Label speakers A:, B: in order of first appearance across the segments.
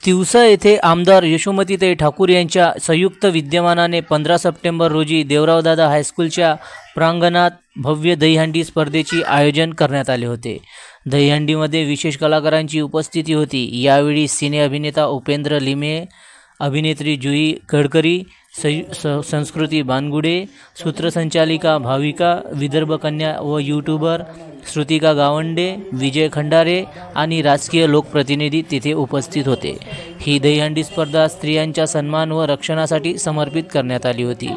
A: तिवसा येथे आमदार यशोमतीताई ठाकूर यांच्या संयुक्त विद्यमानाने 15 सप्टेंबर रोजी देवरावदादा हायस्कूलच्या प्रांगणात भव्य दहीहंडी स्पर्धेचे आयोजन करण्यात आले होते। दहीहंडीमध्ये विशेष कलाकारांची उपस्थिती होती। यावेळी सिने अभिनेता उपेंद्र लिमे, अभिनेत्री जुई गडकरी, संस्कृती बानगुडे, सूत्रसंचालिका भाविका, विदर्भ कन्या व यूट्यूबर श्रुतिका गावंडे, विजय खंडारे आणि राजकीय लोकप्रतिनिधी तिथे उपस्थित होते। ही दहीहंडी स्पर्धा स्त्रियांच्या सन्मान व रक्षणासाठी समर्पित करण्यात आली होती।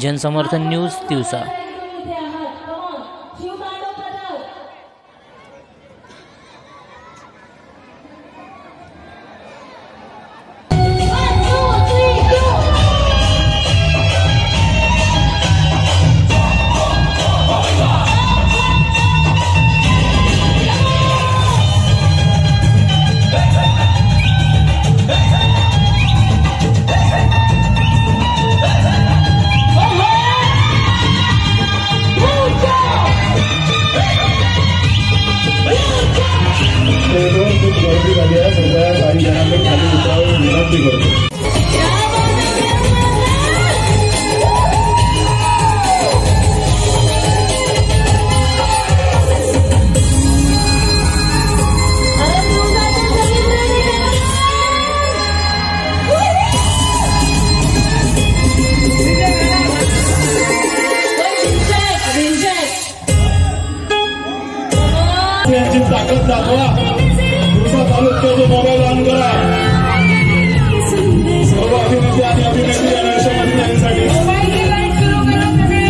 A: जनसमर्थन न्यूज तिवसा।
B: ताकद दाखवा। तुमचा तालुक्याचा मोबाईल ऑन करा। सर्व अभिनेते आणि अभिनेत्री यशोमतीताईंसाठी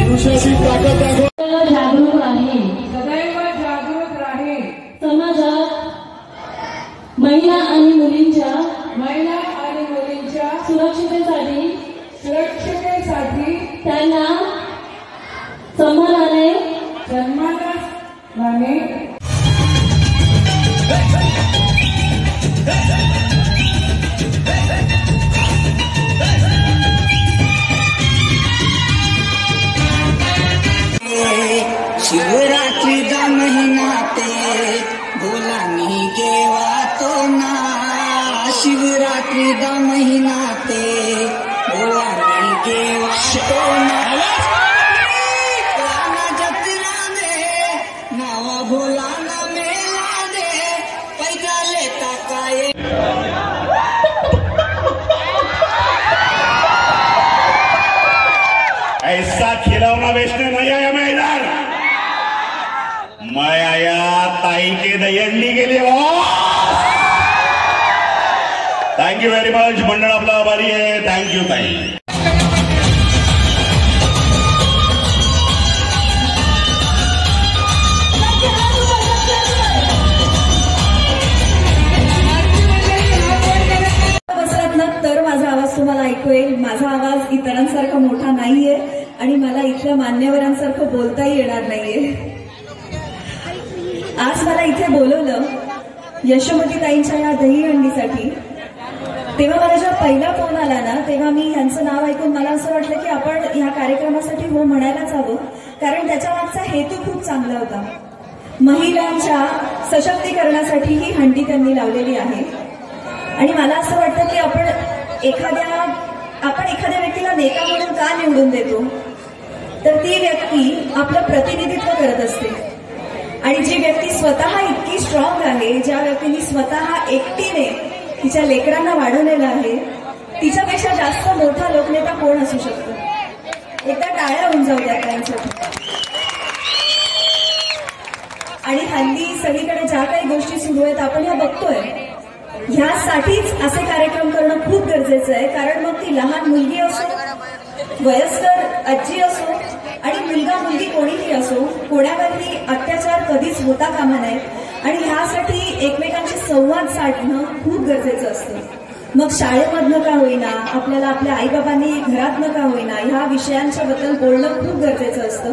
B: पुरुषाची ताकद दाखवा।
C: जागरूक राहील,
D: सदैव जागरूक राहील।
C: समाजात महिला आणि मुलींच्या सुरक्षिततेसाठी त्यांना सन्मानाने
E: शिवरात्रि का महीना ते भोला नहीं गेवा तो ना। शिवरात्रि का महीना ते भोला नहीं गेवा तो ना। जत्रा में नावा भोला ना मेला दे पैदा लेता काय।
B: ऐसा खिलौना बेचने नहीं आया मैं आया ताई के दहीहंडी के लिए। Thank you very much. मंडळ आपला आभारी आहे। थैंक यू ताई।
F: तर माझा आवाज तुम्हाला ऐकू येईल। माझा आवाज इतरांसारखा मोठा नाहीये आणि मला इथल्या मान्यवरांसारखं बोलताही येणार नाहीये। आज मला इथे बोलवलं यशोमतीताईंच्या या दहीहंडीसाठी। तेव्हा मला जेव्हा पहिला फोन आला ना, तेव्हा मी यांचं नाव ऐकून मला असं वाटलं की आपण ह्या कार्यक्रमासाठी हो म्हणायलाच हवं, कारण त्याच्या मागचा हेतू खूप चांगला होता। महिलांच्या सशक्तीकरणासाठी ही हंडी त्यांनी लावलेली आहे आणि मला असं वाटतं की आपण एखाद्या व्यक्तीला नेता म्हणून का निवडून देतो, तर ती व्यक्ती आपलं प्रतिनिधित्व करत असते आणि जी व्यक्ती स्वतः इतकी स्ट्रॉंग आहे, ज्या व्यक्तीने स्वतः एकटीने तिच्या लेकरांना वाढवलेलं आहे, तिच्यापेक्षा जास्त मोठा लोकनेता कोण असू शकतो। एकदा टाळ्या होऊन जाऊ द्या त्यांच्यासाठी। आणि हल्ली सगळीकडे ज्या काही गोष्टी सुरू आहेत आपण ह्या बघतोय, ह्यासाठीच असे कार्यक्रम करणं खूप गरजेचं आहे। कारण मग ती लहान मुलगी असो, वयस्कर आजी असो आणि मुलगा मुलगी कोणीही असो, कोणावरही अत्याचार कधीच होता कामा नये आणि ह्यासाठी एकमेकांशी संवाद साधणं खूप गरजेचं असतं। मग शाळेमधनं का होईना, आपल्याला आपल्या आईबाबांनी घरातनं का होईना, ह्या विषयांच्या बद्दल बोलणं खूप गरजेचं असतं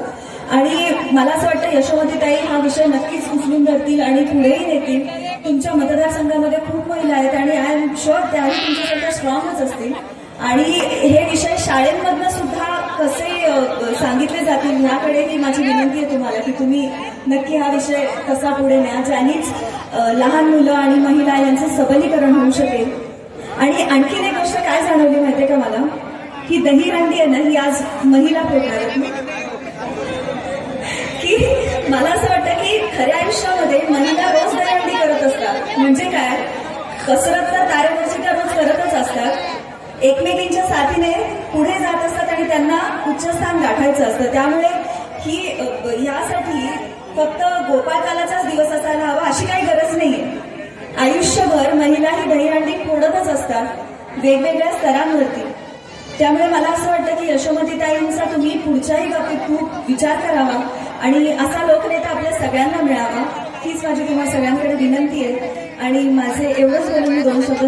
F: आणि मला असं वाटतं यशोमतीताई हा विषय नक्कीच उचलून धरतील आणि पुढेही नेतील। तुमच्या मतदारसंघामध्ये खूप महिला आहेत आणि आय एम शुअर त्याही तुमच्यासारख्या स्ट्रॉंगच असतील आणि हे विषय शाळेमधनं सुद्धा कसे सांगितले जातील ह्याकडेही माझी विनंती आहे तुम्हाला की तुम्ही नक्की हा विषय कसा पुढे न्या, ज्यानीच लहान मुलं आणि महिला यांचं सबलीकरण होऊ शकेल। आणि आणखीन एक गोष्ट काय जाणवली माहितीये का मला, ही दहीहंडी आहे ना, ही आज महिला फोडणार आहेत. की मला असं वाटतं की खऱ्या आयुष्यामध्ये महिला रोज दहीहंडी करत असतात. म्हणजे काय, कसरत तर तारेवरची त्या रोज करतच असतात, एकमेकींच्या साथीने पुढे जात असतात आणि त्यांना उच्चस्थान गाठायचं असतं. त्यामुळे ही यासाठी फक्त गोपाळकालाचाच दिवस असायला हवा अशी काही गरज नाहीये. आयुष्यभर महिला ही दहीहंडी फोडतच असतात वेगवेगळ्या स्तरांवरती. त्यामुळे मला असं वाटतं की यशोमतीताईंचा तुम्ही पुढच्याही बाबतीत खूप विचार करावा आणि असा लोकनेता आपल्या सगळ्यांना मिळावा, हीच माझी तुम्हाला सगळ्यांकडे विनंती आहे. आणि माझे एवढंच बोलून मी 2 शब्द